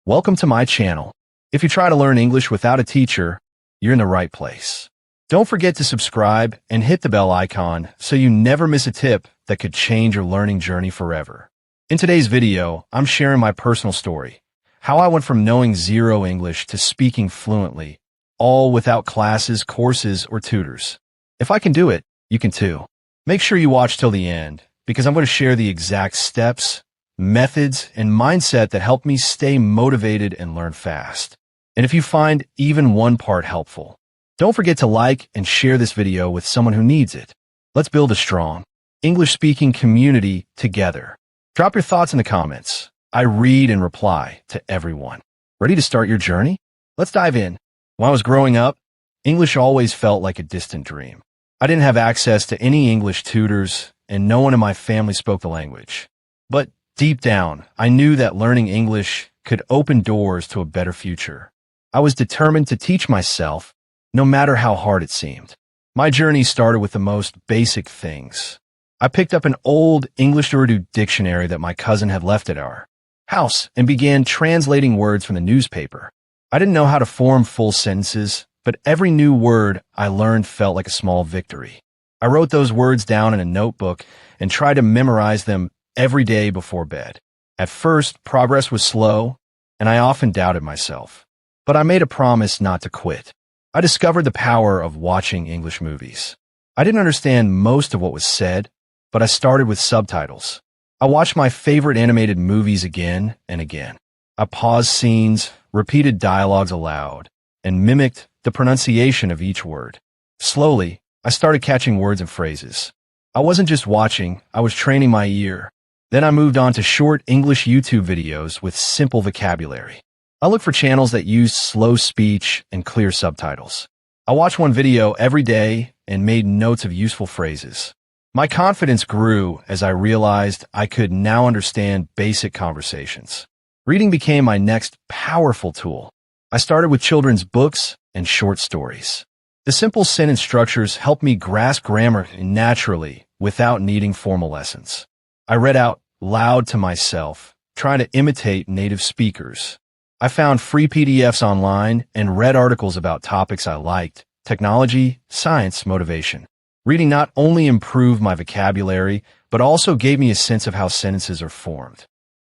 Welcome to my channel. If you try to learn English without a teacher, you're in the right place. Don't forget to subscribe and hit the bell icon so you never miss a tip that could change your learning journey forever. In today's video, I'm sharing my personal story, how I went from knowing zero English to speaking fluently, all without classes, courses, or tutors. If I can do it, you can too. Make sure you watch till the end, because I'm going to share the exact steps, methods, and mindset that help me stay motivated and learn fast. And if you find even one part helpful, don't forget to like and share this video with someone who needs it. Let's build a strong English-speaking community together. Drop your thoughts in the comments. I read and reply to everyone. Ready to start your journey? Let's dive in. When I was growing up, English always felt like a distant dream. I didn't have access to any English tutors, and no one in my family spoke the language. But deep down, I knew that learning English could open doors to a better future. I was determined to teach myself, no matter how hard it seemed. My journey started with the most basic things. I picked up an old English to Urdu dictionary that my cousin had left at our house and began translating words from the newspaper. I didn't know how to form full sentences, but every new word I learned felt like a small victory. I wrote those words down in a notebook and tried to memorize them every day before bed. At first, progress was slow, and I often doubted myself. But I made a promise not to quit. I discovered the power of watching English movies. I didn't understand most of what was said, but I started with subtitles. I watched my favorite animated movies again and again. I paused scenes, repeated dialogues aloud, and mimicked the pronunciation of each word. Slowly, I started catching words and phrases. I wasn't just watching, I was training my ear. Then I moved on to short English YouTube videos with simple vocabulary. I looked for channels that used slow speech and clear subtitles. I watched one video every day and made notes of useful phrases. My confidence grew as I realized I could now understand basic conversations. Reading became my next powerful tool. I started with children's books and short stories. The simple sentence structures helped me grasp grammar naturally without needing formal lessons. I read out loud to myself, trying to imitate native speakers. I found free PDFs online and read articles about topics I liked: technology, science, motivation. Reading not only improved my vocabulary, but also gave me a sense of how sentences are formed.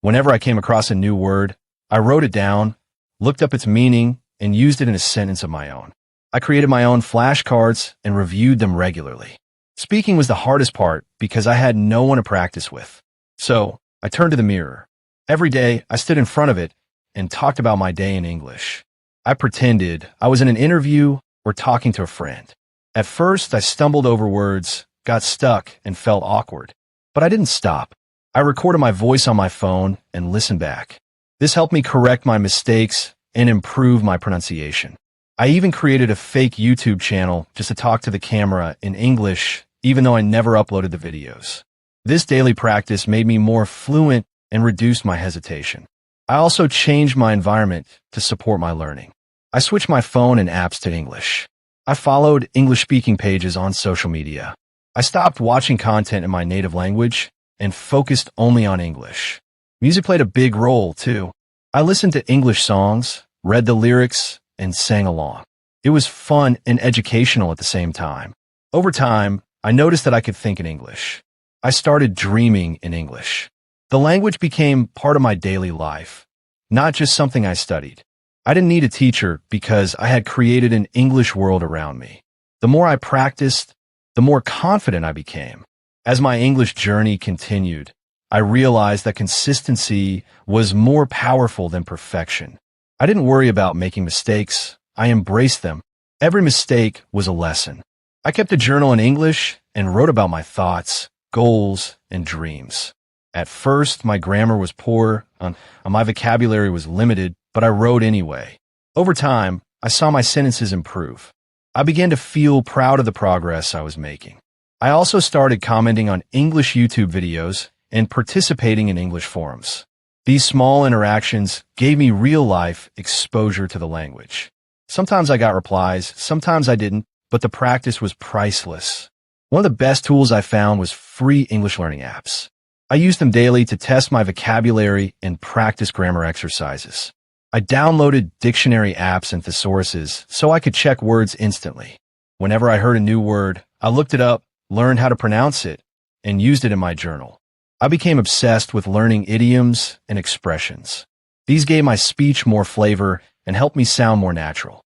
Whenever I came across a new word, I wrote it down, looked up its meaning, and used it in a sentence of my own. I created my own flashcards and reviewed them regularly. Speaking was the hardest part because I had no one to practice with. So I turned to the mirror. Every day, I stood in front of it and talked about my day in English. I pretended I was in an interview or talking to a friend. At first, I stumbled over words, got stuck, and felt awkward. But I didn't stop. I recorded my voice on my phone and listened back. This helped me correct my mistakes and improve my pronunciation. I even created a fake YouTube channel just to talk to the camera in English, even though I never uploaded the videos. This daily practice made me more fluent and reduced my hesitation. I also changed my environment to support my learning. I switched my phone and apps to English. I followed English-speaking pages on social media. I stopped watching content in my native language and focused only on English. Music played a big role, too. I listened to English songs, read the lyrics, and sang along. It was fun and educational at the same time. Over time, I noticed that I could think in English. I started dreaming in English. The language became part of my daily life, not just something I studied. I didn't need a teacher because I had created an English world around me. The more I practiced, the more confident I became. As my English journey continued, I realized that consistency was more powerful than perfection. I didn't worry about making mistakes. I embraced them. Every mistake was a lesson. I kept a journal in English and wrote about my thoughts, goals, and dreams. At first, my grammar was poor, and my vocabulary was limited, but I wrote anyway. Over time, I saw my sentences improve. I began to feel proud of the progress I was making. I also started commenting on English YouTube videos and participating in English forums. These small interactions gave me real-life exposure to the language. Sometimes I got replies, sometimes I didn't, but the practice was priceless. One of the best tools I found was free English learning apps. I used them daily to test my vocabulary and practice grammar exercises. I downloaded dictionary apps and thesauruses so I could check words instantly. Whenever I heard a new word, I looked it up, learned how to pronounce it, and used it in my journal. I became obsessed with learning idioms and expressions. These gave my speech more flavor and helped me sound more natural.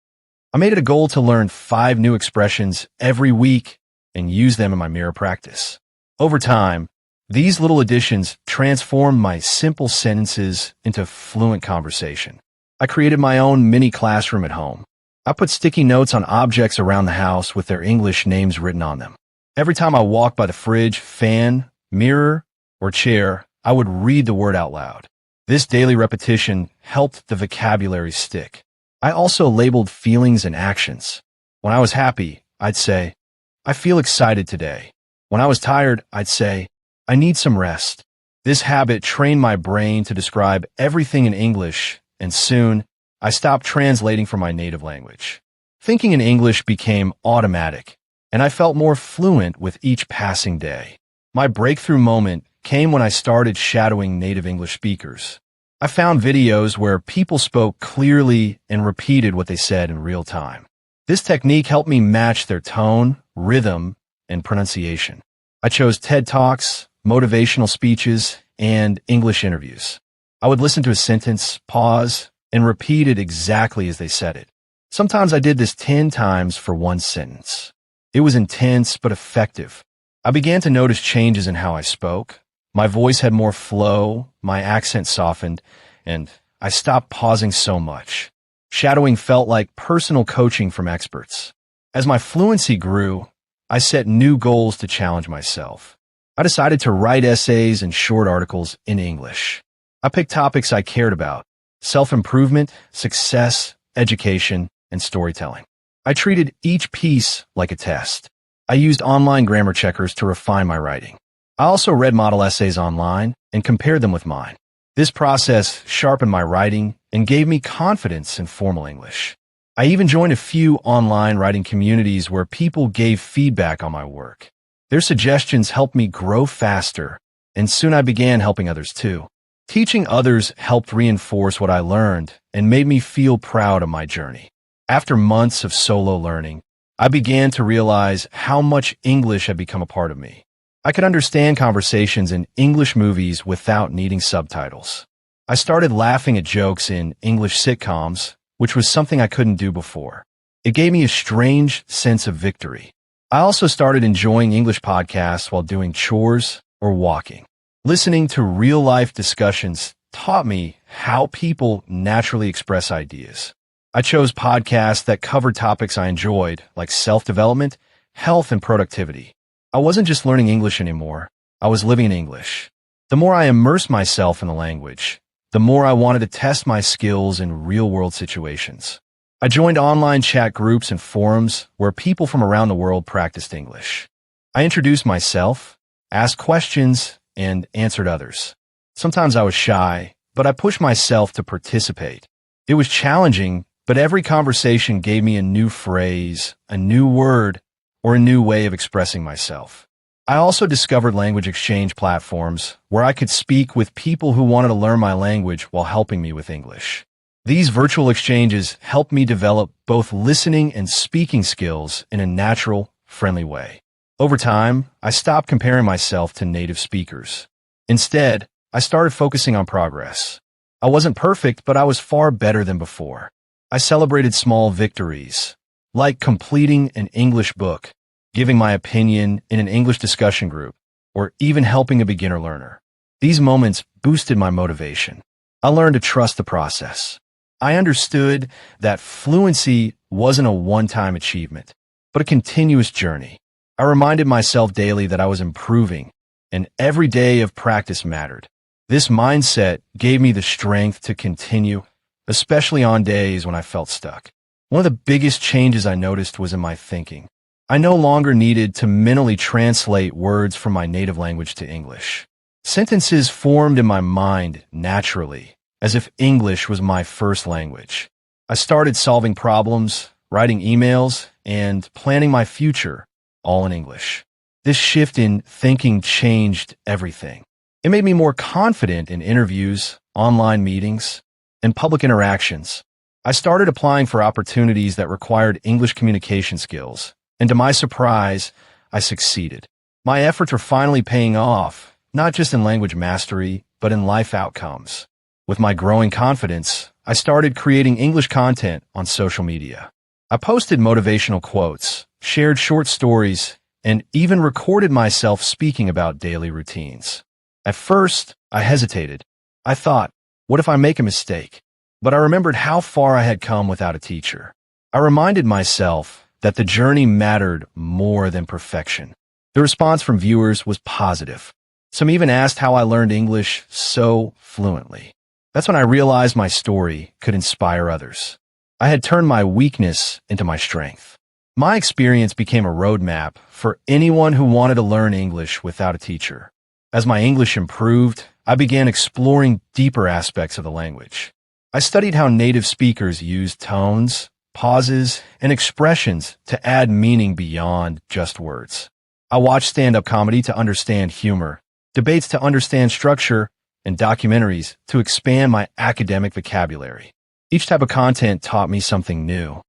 I made it a goal to learn 5 new expressions every week and use them in my mirror practice. Over time, these little additions transformed my simple sentences into fluent conversation. I created my own mini classroom at home. I put sticky notes on objects around the house with their English names written on them. Every time I walked by the fridge, fan, mirror, or chair, I would read the word out loud. This daily repetition helped the vocabulary stick. I also labeled feelings and actions. When I was happy, I'd say, I feel excited today. When I was tired, I'd say, I need some rest. This habit trained my brain to describe everything in English, and soon, I stopped translating from my native language. Thinking in English became automatic, and I felt more fluent with each passing day. My breakthrough moment came when I started shadowing native English speakers. I found videos where people spoke clearly and repeated what they said in real time. This technique helped me match their tone, rhythm, and pronunciation. I chose TED Talks, motivational speeches, and English interviews. I would listen to a sentence, pause, and repeat it exactly as they said it. Sometimes I did this 10 times for one sentence. It was intense but effective. I began to notice changes in how I spoke. My voice had more flow, my accent softened, and I stopped pausing so much. Shadowing felt like personal coaching from experts. As my fluency grew, I set new goals to challenge myself. I decided to write essays and short articles in English. I picked topics I cared about: self-improvement, success, education, and storytelling. I treated each piece like a test. I used online grammar checkers to refine my writing. I also read model essays online and compared them with mine. This process sharpened my writing and gave me confidence in formal English. I even joined a few online writing communities where people gave feedback on my work. Their suggestions helped me grow faster, and soon I began helping others too. Teaching others helped reinforce what I learned and made me feel proud of my journey. After months of solo learning, I began to realize how much English had become a part of me. I could understand conversations in English movies without needing subtitles. I started laughing at jokes in English sitcoms, which was something I couldn't do before. It gave me a strange sense of victory. I also started enjoying English podcasts while doing chores or walking. Listening to real-life discussions taught me how people naturally express ideas. I chose podcasts that covered topics I enjoyed, like self-development, health, and productivity. I wasn't just learning English anymore. I was living in English. The more I immersed myself in the language, the more I wanted to test my skills in real-world situations. I joined online chat groups and forums where people from around the world practiced English. I introduced myself, asked questions, and answered others. Sometimes I was shy, but I pushed myself to participate. It was challenging, but every conversation gave me a new phrase, a new word, or a new way of expressing myself. I also discovered language exchange platforms where I could speak with people who wanted to learn my language while helping me with English. These virtual exchanges helped me develop both listening and speaking skills in a natural, friendly way. Over time, I stopped comparing myself to native speakers. Instead, I started focusing on progress. I wasn't perfect, but I was far better than before. I celebrated small victories, like completing an English book, giving my opinion in an English discussion group, or even helping a beginner learner. These moments boosted my motivation. I learned to trust the process. I understood that fluency wasn't a one-time achievement, but a continuous journey. I reminded myself daily that I was improving, and every day of practice mattered. This mindset gave me the strength to continue, especially on days when I felt stuck. One of the biggest changes I noticed was in my thinking. I no longer needed to mentally translate words from my native language to English. Sentences formed in my mind naturally, as if English was my first language. I started solving problems, writing emails, and planning my future, all in English. This shift in thinking changed everything. It made me more confident in interviews, online meetings, and public interactions. I started applying for opportunities that required English communication skills, and to my surprise, I succeeded. My efforts were finally paying off, not just in language mastery, but in life outcomes. With my growing confidence, I started creating English content on social media. I posted motivational quotes, shared short stories, and even recorded myself speaking about daily routines. At first, I hesitated. I thought, what if I make a mistake? But I remembered how far I had come without a teacher. I reminded myself that the journey mattered more than perfection. The response from viewers was positive. Some even asked how I learned English so fluently. That's when I realized my story could inspire others. I had turned my weakness into my strength. My experience became a roadmap for anyone who wanted to learn English without a teacher. As my English improved, I began exploring deeper aspects of the language. I studied how native speakers use tones, pauses, and expressions to add meaning beyond just words. I watched stand-up comedy to understand humor, debates to understand structure, and documentaries to expand my academic vocabulary. Each type of content taught me something new.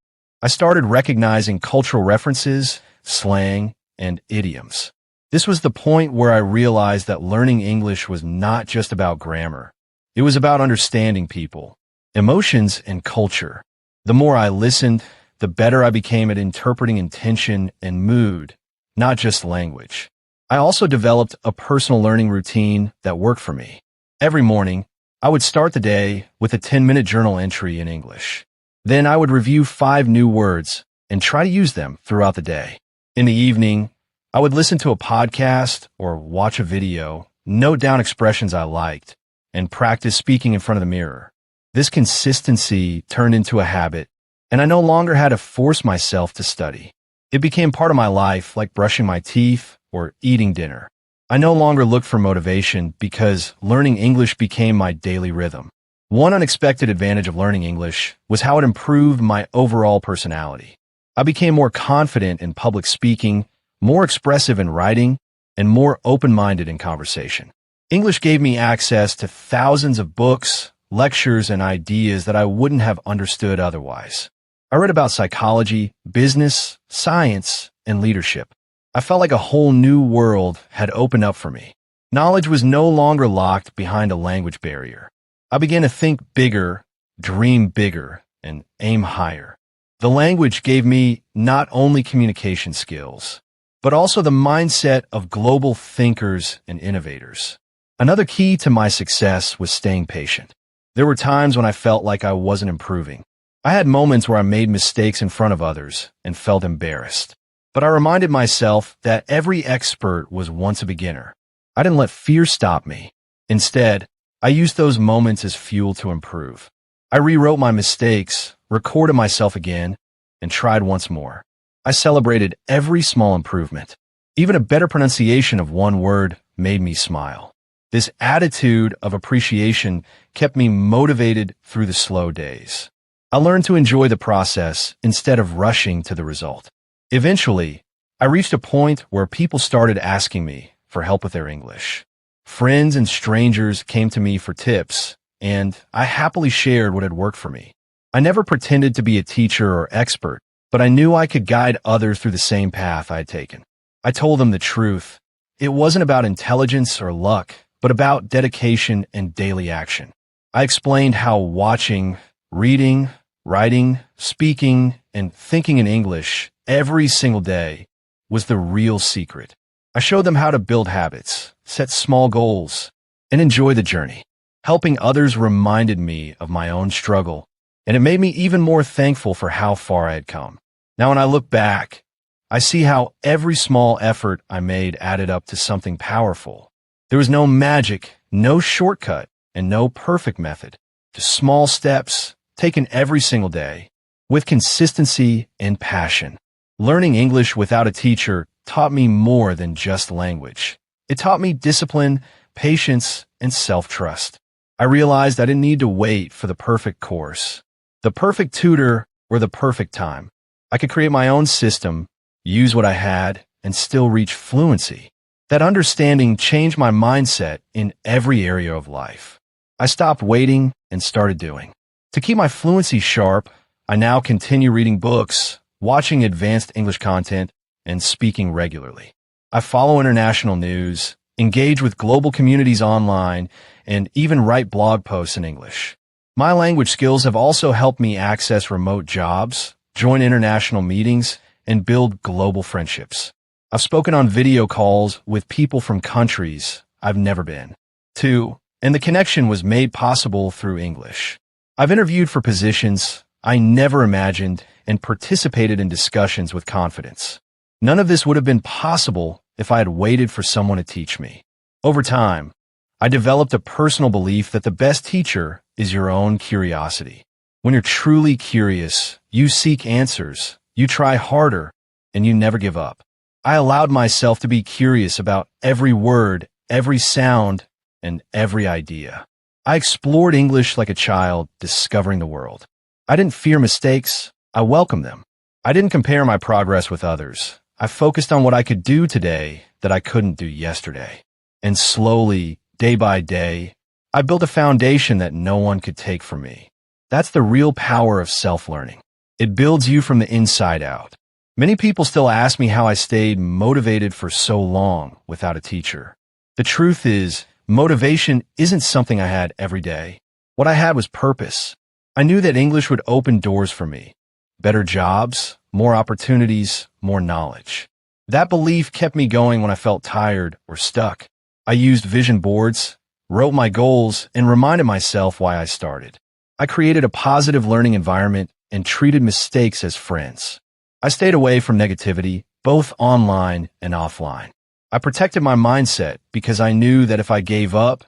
I started recognizing cultural references, slang, and idioms. This was the point where I realized that learning English was not just about grammar. It was about understanding people, emotions, and culture. The more I listened, the better I became at interpreting intention and mood, not just language. I also developed a personal learning routine that worked for me. Every morning, I would start the day with a 10-minute journal entry in English. Then I would review 5 new words and try to use them throughout the day. In the evening, I would listen to a podcast or watch a video, note down expressions I liked, and practice speaking in front of the mirror. This consistency turned into a habit, and I no longer had to force myself to study. It became part of my life, like brushing my teeth or eating dinner. I no longer looked for motivation because learning English became my daily rhythm. One unexpected advantage of learning English was how it improved my overall personality. I became more confident in public speaking, more expressive in writing, and more open-minded in conversation. English gave me access to thousands of books, lectures, and ideas that I wouldn't have understood otherwise. I read about psychology, business, science, and leadership. I felt like a whole new world had opened up for me. Knowledge was no longer locked behind a language barrier. I began to think bigger, dream bigger, and aim higher. The language gave me not only communication skills, but also the mindset of global thinkers and innovators. Another key to my success was staying patient. There were times when I felt like I wasn't improving. I had moments where I made mistakes in front of others and felt embarrassed. But I reminded myself that every expert was once a beginner. I didn't let fear stop me. Instead, I used those moments as fuel to improve. I rewrote my mistakes, recorded myself again, and tried once more. I celebrated every small improvement. Even a better pronunciation of one word made me smile. This attitude of appreciation kept me motivated through the slow days. I learned to enjoy the process instead of rushing to the result. Eventually, I reached a point where people started asking me for help with their English. Friends and strangers came to me for tips, and I happily shared what had worked for me. I never pretended to be a teacher or expert, but I knew I could guide others through the same path I had taken. I told them the truth. It wasn't about intelligence or luck, but about dedication and daily action. I explained how watching, reading, writing, speaking, and thinking in English every single day was the real secret. I showed them how to build habits, set small goals, and enjoy the journey. Helping others reminded me of my own struggle, and it made me even more thankful for how far I had come. Now, when I look back, I see how every small effort I made added up to something powerful. There was no magic, no shortcut, and no perfect method. Just small steps taken every single day with consistency and passion. Learning English without a teacher taught me more than just language. It taught me discipline, patience, and self-trust. I realized I didn't need to wait for the perfect course, the perfect tutor, or the perfect time. I could create my own system, use what I had, and still reach fluency. That understanding changed my mindset in every area of life. I stopped waiting and started doing. To keep my fluency sharp, I now continue reading books, watching advanced English content, and speaking regularly. I follow international news, engage with global communities online, and even write blog posts in English. My language skills have also helped me access remote jobs, join international meetings, and build global friendships. I've spoken on video calls with people from countries I've never been to, and the connection was made possible through English. I've interviewed for positions I never imagined and participated in discussions with confidence. None of this would have been possible if I had waited for someone to teach me. Over time, I developed a personal belief that the best teacher is your own curiosity. When you're truly curious, you seek answers, you try harder, and you never give up. I allowed myself to be curious about every word, every sound, and every idea. I explored English like a child discovering the world. I didn't fear mistakes, I welcomed them. I didn't compare my progress with others. I focused on what I could do today that I couldn't do yesterday. And slowly, day by day, I built a foundation that no one could take from me. That's the real power of self-learning. It builds you from the inside out. Many people still ask me how I stayed motivated for so long without a teacher. The truth is, motivation isn't something I had every day. What I had was purpose. I knew that English would open doors for me. Better jobs, more opportunities, more knowledge. That belief kept me going when I felt tired or stuck. I used vision boards, wrote my goals, and reminded myself why I started. I created a positive learning environment and treated mistakes as friends. I stayed away from negativity, both online and offline. I protected my mindset because I knew that if I gave up,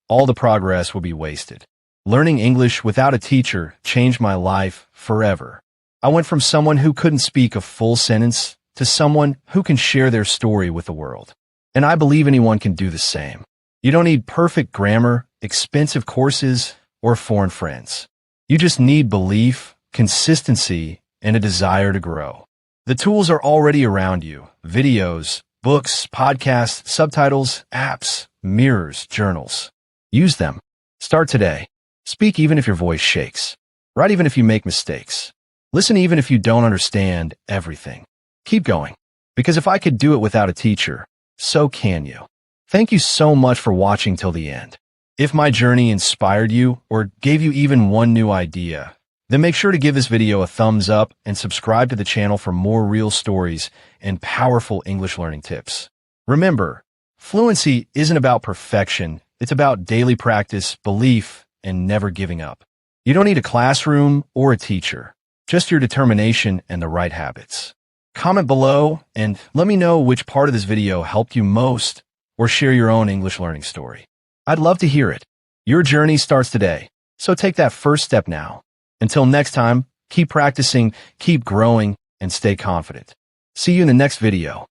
all the progress would be wasted. Learning English without a teacher changed my life forever. I went from someone who couldn't speak a full sentence to someone who can share their story with the world. And I believe anyone can do the same. You don't need perfect grammar, expensive courses, or foreign friends. You just need belief, consistency, and a desire to grow. The tools are already around you: videos, books, podcasts, subtitles, apps, mirrors, journals. Use them. Start today. Speak even if your voice shakes. Write even if you make mistakes. Listen even if you don't understand everything. Keep going. Because if I could do it without a teacher, so can you. Thank you so much for watching till the end. If my journey inspired you or gave you even one new idea, then make sure to give this video a thumbs up and subscribe to the channel for more real stories and powerful English learning tips. Remember, fluency isn't about perfection. It's about daily practice, belief, and never giving up. You don't need a classroom or a teacher, just your determination and the right habits. Comment below and let me know which part of this video helped you most, or share your own English learning story. I'd love to hear it. Your journey starts today, so take that first step now. Until next time, keep practicing, keep growing, and stay confident. See you in the next video.